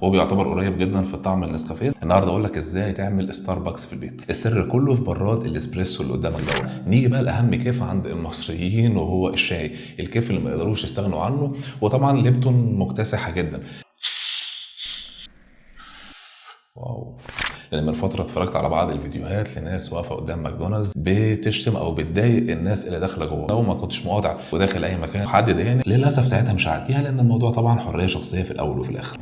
وهو بيعتبر قريب جدا في طعم النسكافيه. النهارده اقول لك ازاي تعمل ستاربكس في البيت. السر كله في براد الاسبريسو اللي قدامك دوت. نيجي بقى لاهم كيف عند المصريين وهو الشاي، الكيف اللي ما يقدروش يستغنوا عنه، وطبعا ليبتون مكتسحه جدا. واو. لان من فتره اتفرجت على بعض الفيديوهات لناس واقفه قدام ماكدونالدز بتشتم او بتضايق الناس اللي داخله جوه. لو ما كنتش مقاطع وداخل اي مكان حد ضايقني للاسف ساعتها مش هعديها، لان الموضوع طبعا حريه شخصيه في الاول وفي الاخر.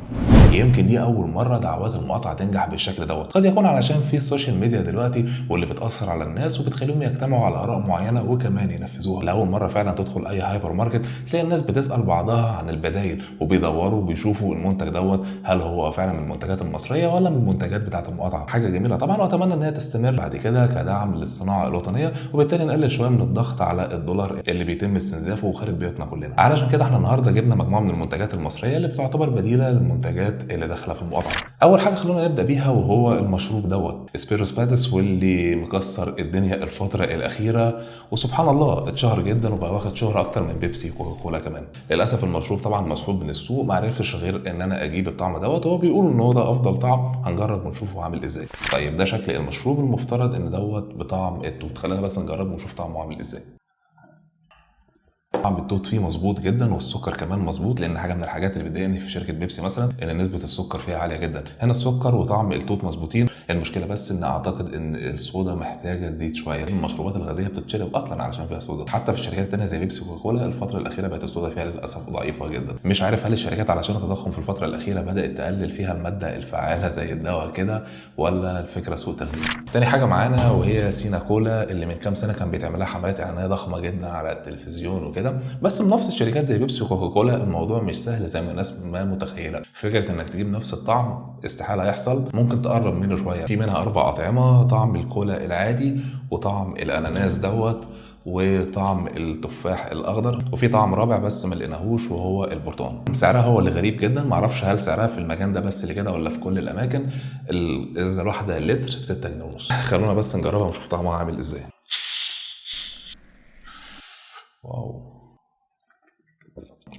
يمكن دي اول مره دعوات المقاطعه تنجح بالشكل دوت. قد يكون علشان في السوشيال ميديا دلوقتي واللي بتاثر على الناس وبتخليهم يجتمعوا على اراء معينه وكمان ينفذوها. لاول مره فعلا تدخل اي هايبر ماركت تلاقي الناس بتسال بعضها عن البدايل وبيدوروا وبيشوفوا المنتج دوت هل هو فعلا من المنتجات المصريه ولا من المنتجات بتاعه المقاطعه. حاجه جميله طبعا، واتمنى ان هي تستمر بعد كده كدعم للصناعه الوطنيه، وبالتالي نقلل شويه من الضغط على الدولار اللي بيتم استنزافه خارج بيوتنا كلنا. علشان كده احنا النهارده جبنا مجموعه من المنتجات المصريه اللي بتعتبر بديله للمنتجات اللي داخله في المقاطعه. اول حاجه خلونا نبدا بيها وهو المشروب دوت اسبيروس بادس، واللي مكسر الدنيا الفتره الاخيره وسبحان الله اتشهر جدا وبقى واخد شهره اكتر من بيبسي وكوكا كولا كمان. للاسف المشروب طبعا مسحوب من السوق، ما عرفتش غير ان انا اجيب الطعم دوت، وهو بيقولوا ان هو ده افضل طعم. هنجرب ونشوفه عامل ازاي. طيب ده شكل المشروب، المفترض ان دوت بطعم التوت. خلينا بس نجربه ونشوف طعمه عامل ازاي. طعم التوت فيه مظبوط جدا، والسكر كمان مظبوط، لان حاجه من الحاجات اللي بتضايقني في شركه بيبسي مثلا ان نسبه السكر فيها عاليه جدا. هنا السكر وطعم التوت مظبوطين. المشكله بس ان اعتقد ان الصودا محتاجه تزيد شويه. المشروبات الغازيه بتتشرب اصلا علشان فيها صودا، حتى في الشركات الثانيه زي بيبسي وكوكا كولا الفتره الاخيره بقت الصودا فيها للاسف ضعيفه جدا. مش عارف هل الشركات علشان التضخم في الفتره الاخيره بدات تقلل فيها الماده الفعاله زي الدواء كده، ولا الفكره سوء تخزين. تاني حاجه معانا وهي سينا كولا، اللي من كام سنه كان بيتعمل لها حملات اعلانيه ضخمه جدا على التلفزيون وكده، بس من نفس الشركات زي بيبسي وكوكا كولا الموضوع مش سهل زي ما الناس ما متخيله. فكره انك تجيب نفس الطعم استحاله يحصل. ممكن تقرب منه شويه. في منها 4 اطعمه: طعم الكولا العادي، وطعم الاناناس دوت، وطعم التفاح الاخضر، وفي طعم رابع بس ما لقيناهوش وهو البرتقال. سعرها هو اللي غريب جدا، معرفش هل سعرها في المكان ده بس اللي كده ولا في كل الاماكن. الازازه الواحده لتر ب 6 جنيه ونص. خلونا بس نجربها ونشوف طعمها عامل ازاي. واو،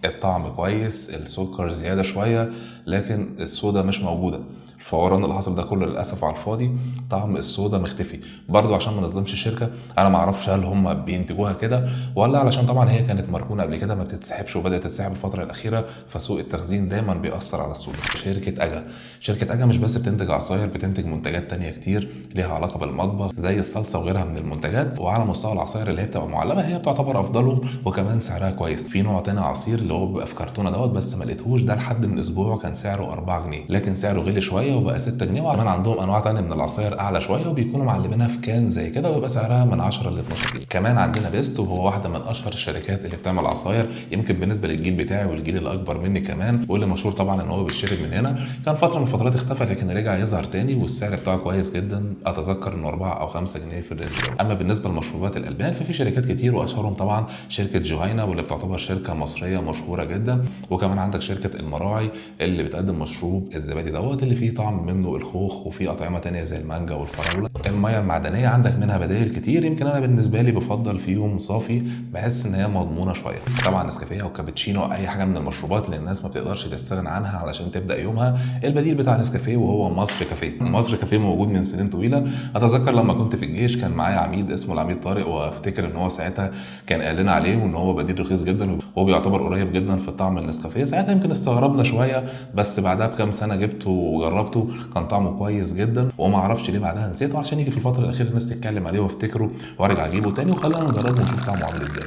الطعم كويس، السكر زياده شويه لكن الصودا مش موجوده. الفوران اللي حصل ده كله للاسف على الفاضي. طعم الصودا مختفي برضو. عشان ما نظلمش الشركه، انا ما اعرفش هل هم بينتجوها كده ولا علشان طبعا هي كانت مركونه قبل كده ما بتتسحبش وبدات تتسحب الفتره الاخيره، فسوء التخزين دايما بيأثر على الصودا. شركه اجا مش بس بتنتج عصاير، بتنتج منتجات تانية كتير ليها علاقه بالمطبخ زي الصلصه وغيرها من المنتجات. وعلى مستوى العصاير اللي هي بتبقى معلبه هي بتعتبر افضلهم، وكمان سعرها كويس. في نوع تاني عصير اللي هو بيبقى في كرتونه دوت، بس ما لقيتهوش ده لحد من اسبوع، كان سعره 4 جنيه لكن سعره غلي شويه وبقى 6 جنيه. وكمان عندهم انواع تانية من العصاير اعلى شويه وبيكونوا معلمينها في كان زي كده، ويبقى سعرها من 10 ل 12 جنيه. كمان عندنا بيست، وهو واحده من اشهر الشركات اللي بتعمل عصاير، يمكن بالنسبه للجيل بتاعي والجيل اللي اكبر مني كمان، واللي مشهور طبعا ان هو بيشتري من هنا. كان فتره من الفترات اختفى لكن رجع يظهر تاني، والسعر بتاعه كويس جدا. اتذكر انه 4 او 5 جنيه في الرينج ده. اما بالنسبه لمشروبات الالبان ففي شركات كتير، واشهرهم طبعا شركه جهينه واللي بتعتبر شركه مصريه مشهوره جدا. وكمان عندك شركه المراعي اللي بتقدم مشروب الزبادي دوت، اللي فيه طعم منه الخوخ، وفي اطعمه تانية زي المانجا والفراوله. الميه المعدنيه عندك منها بدائل كتير، يمكن انا بالنسبه لي بفضل فيهم صافي، بحس ان هي مضمونه شويه. طبعا نسكافيه او كابتشينو او اي حاجه من المشروبات اللي الناس ما بتقدرش تستغنى عنها علشان تبدا يومها. البديل بتاع نسكافيه وهو مصر كافيه. مصر كافيه موجود من سنين طويله. اتذكر لما كنت في الجيش كان معايا عميد اسمه العميد طارق، وافتكر ان هو ساعتها كان قال لنا عليه وان هو بديل رخيص جدا، وهو بيعتبر قريب جدا في طعم النسكافيه. ساعتها يمكن استغربنا شويه، بس بعدها بكام سنه جبته وجربته كان طعمه كويس جدا. وما اعرفش ليه بعدها نسيته، عشان يجي في الفتره الاخيره الناس تتكلم عليه وافتكره وارجع اجيبه تاني. وخلينا نجربه ونشوف طعمه عامل ازاي.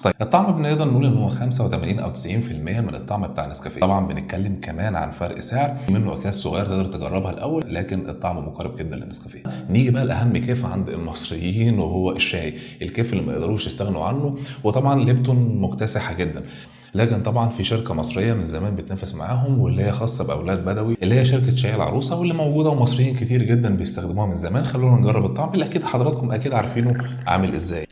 طيب الطعم بنقدر نقول ان هو 85 او 90% من الطعم بتاع نسكافيه. طبعا بنتكلم كمان عن فرق سعر، منه اكياس صغير تقدر تجربها الاول، لكن الطعم مقارب جدا للنسكافيه. نيجي بقى لاهم كيف عند المصريين وهو الشاي، الكيف اللي ما يقدروش يستغنوا عنه. وطبعا ليبتون مكتسحه جدا، لكن طبعا في شركه مصريه من زمان بتنافس معاهم واللي هي خاصه باولاد بدوي، اللي هي شركه شاي العروسه، واللي موجوده ومصريين كتير جدا بيستخدموها من زمان. خلونا نجرب الطعم اللي اكيد حضراتكم اكيد عارفينه عامل ازاي.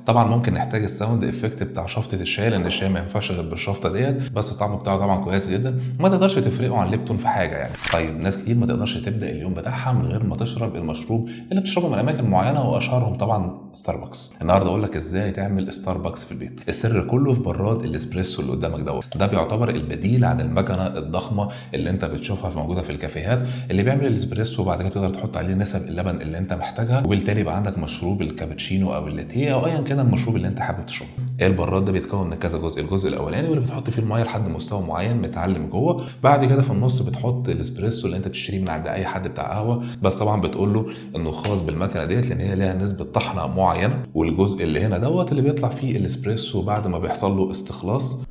طبعا ممكن نحتاج الساوند افكت بتاع شفطه الشاي، لان الشاي ما ينفعش غير بالشفطه ديت، بس الطعم بتاعه طبعا كويس جدا، ما تقدرش تفرقه عن ليبتون في حاجه يعني. طيب ناس كتير ما تقدرش تبدا اليوم بتاعها من غير ما تشرب المشروب اللي بتشربه من اماكن معينه، واشهرهم طبعا ستاربكس. النهارده اقول لك ازاي تعمل ستاربكس في البيت. السر كله في براد الاسبريسو اللي قدامك دوت. ده بيعتبر البديل عن المكنه الضخمه اللي انت بتشوفها موجوده في الكافيهات، اللي بيعمل الاسبريسو وبعد كده تقدر تحط عليه نسب اللبن اللي انت محتاجها، وبالتالي يبقى عندك مشروب الكابتشينو او اللاتيه او ايا كان المشروب اللي انت حابب تشربه. البراد ده بيتكون من كذا جزء. الجزء الاولاني واللي بتحط فيه الميه لحد مستوى معين متعلم جوه، بعد كده في النص بتحط الاسبريسو اللي انت بتشتريه من عند اي حد بتاع قهوه، بس طبعا بتقول له انه خاص بالمكنه ديت لان هي ليها نسبه طحنه معينه. والجزء اللي هنا دوت اللي بيطلع فيه الاسبريسو بعد ما بيحصل له استخلاص.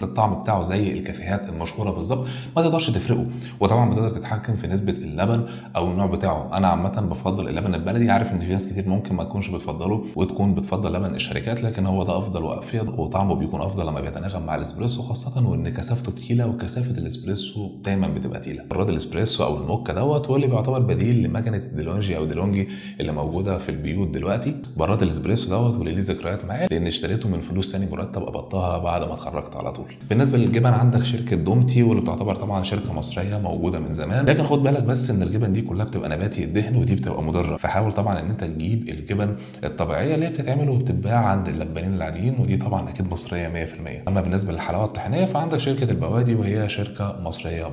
الطعم بتاعه زي الكافيهات المشهوره بالظبط، ما تقدرش تفرقه. وطبعا بتقدر تتحكم في نسبه اللبن او النوع بتاعه. انا عامه بفضل اللبن البلدي، عارف ان في ناس كتير ممكن ما تكونش بتفضله وتكون بتفضل لبن الشركات، لكن هو ده افضل وافيد، وطعمه بيكون افضل لما بيتناغم مع الاسبريسو، خاصه وان كثافته تقيله، وكثافه الاسبريسو دايما بتبقى تقيله. براد الاسبريسو او الموكا دوت هو اللي بيعتبر بديل لمكنه ديلونجي او ديلونجي اللي موجوده في البيوت دلوقتي. براد الاسبريسو دوت واللي ليه ذكريات معايا لان اشتريته من فلوس تاني مرتب قبضتها بعد ما اتخرجت على طول. بالنسبه للجبن عندك شركه دومتي، واللي بتعتبر طبعا شركه مصريه موجوده من زمان، لكن خد بالك بس ان الجبن دي كلها بتبقى نباتي الدهن، ودي بتبقى مضره. فحاول طبعا ان انت تجيب الجبن الطبيعيه اللي هي بتتعمل وبتتباع عند اللبانين العاديين، ودي طبعا اكيد مصريه 100%. اما بالنسبه للحلاوه الطحينيه فعندك شركه البوادي، وهي شركه مصريه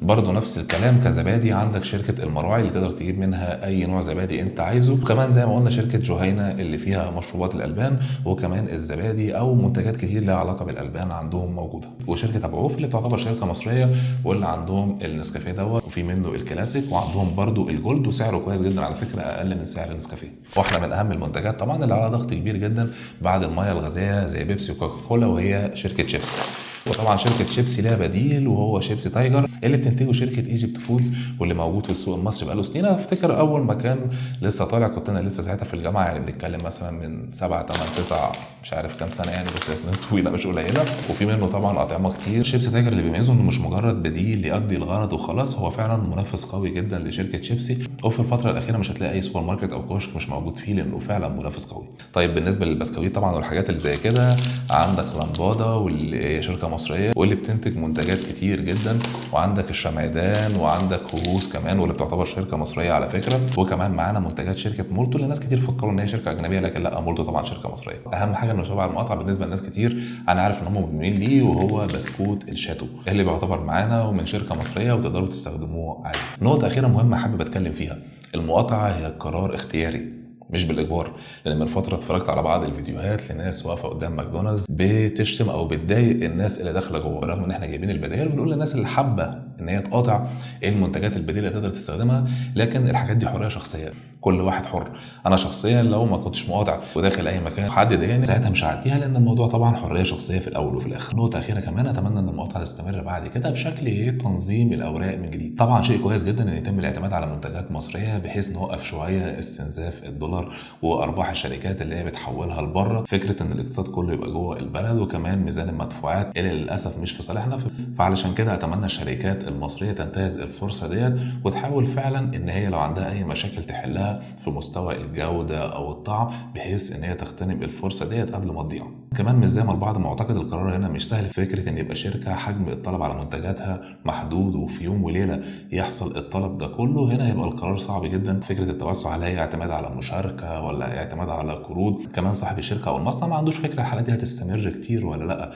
برضو نفس الكلام. كزبادي عندك شركه المراعي اللي تقدر تجيب منها اي نوع زبادي انت عايزه، وكمان زي ما قلنا شركه جهينه اللي فيها مشروبات الالبان، وكمان الزبادي او منتجات كتير لها علاقه بالالبان عندهم موجوده. وشركه ابو عوف اللي بتعتبر شركه مصريه، واللي عندهم النسكافيه دوت، وفي منه الكلاسيك، وعندهم برضو الجولد، وسعره كويس جدا على فكره، اقل من سعر النسكافيه. واحده من اهم المنتجات طبعا اللي عليها ضغط كبير جدا بعد الميه الغازيه زي بيبسي وكوكاكولا، وهي شركه شيبسي. وطبعا شركه شيبسي لها بديل وهو شيبسي تايجر اللي بتنتجه شركه ايجيبت فودز، واللي موجود في السوق المصري بقاله سنين. افتكر اول ما كان لسه طالع كنت انا لسه ساعتها في الجامعه، يعني بنتكلم مثلا من 7 8 9 مش عارف كام سنه يعني، بس سنين طويله مش قليله. وفي منه طبعا اطعمه كتير. شيبسي تايجر اللي بيميزه انه مش مجرد بديل يؤدي الغرض وخلاص، هو فعلا منافس قوي جدا لشركه شيبسي، وفي الفتره الاخيره مش هتلاقي اي سوبر ماركت او كشك مش موجود فيه، لانه فعلا منافس قوي. طيب بالنسبه للبسكويت طبعا والحاجات اللي زي كده، عندك لمباده واللي هي شركه مصريه واللي بتنتج منتجات كتير جدا، وعندك الشمعدان، وعندك هوس كمان واللي بتعتبر شركه مصريه على فكره. وكمان معانا منتجات شركه مولتو اللي ناس كتير فكروا ان هي شركه اجنبيه، لكن لا، مولتو طبعا شركه مصريه. اهم حاجه انه شبه المقاطعه بالنسبه لناس كتير، انا عارف ان هم مدمنين ليه، وهو بسكوت الشاتو اللي بيعتبر معانا ومن شركه مصريه، وتقدروا تستخدموه عادي. نقطه اخيره مهمه حابب اتكلم فيها، المقاطعه هي قرار اختياري مش بالاجبار. لان من فتره اتفرجت على بعض الفيديوهات لناس واقفه قدام ماكدونالدز بتشتم او بتضايق الناس اللي داخله جوه، رغم ان احنا جايبين البدائل بنقول للناس اللي حابه ان هي تقاطع ايه المنتجات البديله اللي تقدر تستخدمها، لكن الحاجات دي حريه شخصيه، كل واحد حر. انا شخصيا لو ما كنتش مقاطع وداخل اي مكان حد ضايقني ساعتها مش هعديها، لان الموضوع طبعا حريه شخصيه في الاول وفي الاخر. نقطه اخيره كمان، اتمنى ان المقاطعه تستمر بعد كده بشكل تنظيم الاوراق من جديد. طبعا شيء كويس جدا ان يتم الاعتماد على منتجات مصريه بحيث نوقف شويه استنزاف الدولار وارباح الشركات اللي هي بتحولها لبره. فكره ان الاقتصاد كله يبقى جوه البلد، وكمان ميزان المدفوعات اللي للاسف مش في صالحنا. فعلشان كده اتمنى الشركات المصريه تنتهز الفرصه ديت، وتحاول فعلا ان هي لو عندها اي مشاكل تحلها في مستوى الجوده او الطعم، بحيث ان هي تغتنم الفرصه ديت قبل ما تضيع. كمان مش زي ما البعض معتقد، القرار هنا مش سهل. فكره ان يبقى شركه حجم الطلب على منتجاتها محدود، وفي يوم وليله يحصل الطلب ده كله، هنا يبقى القرار صعب جدا. فكره التوسع هل هي اعتماد على مشاركه ولا اعتماد على قروض؟ كمان صاحب الشركه او المصنع ما عندوش فكره الحالات دي هتستمر كتير ولا لا.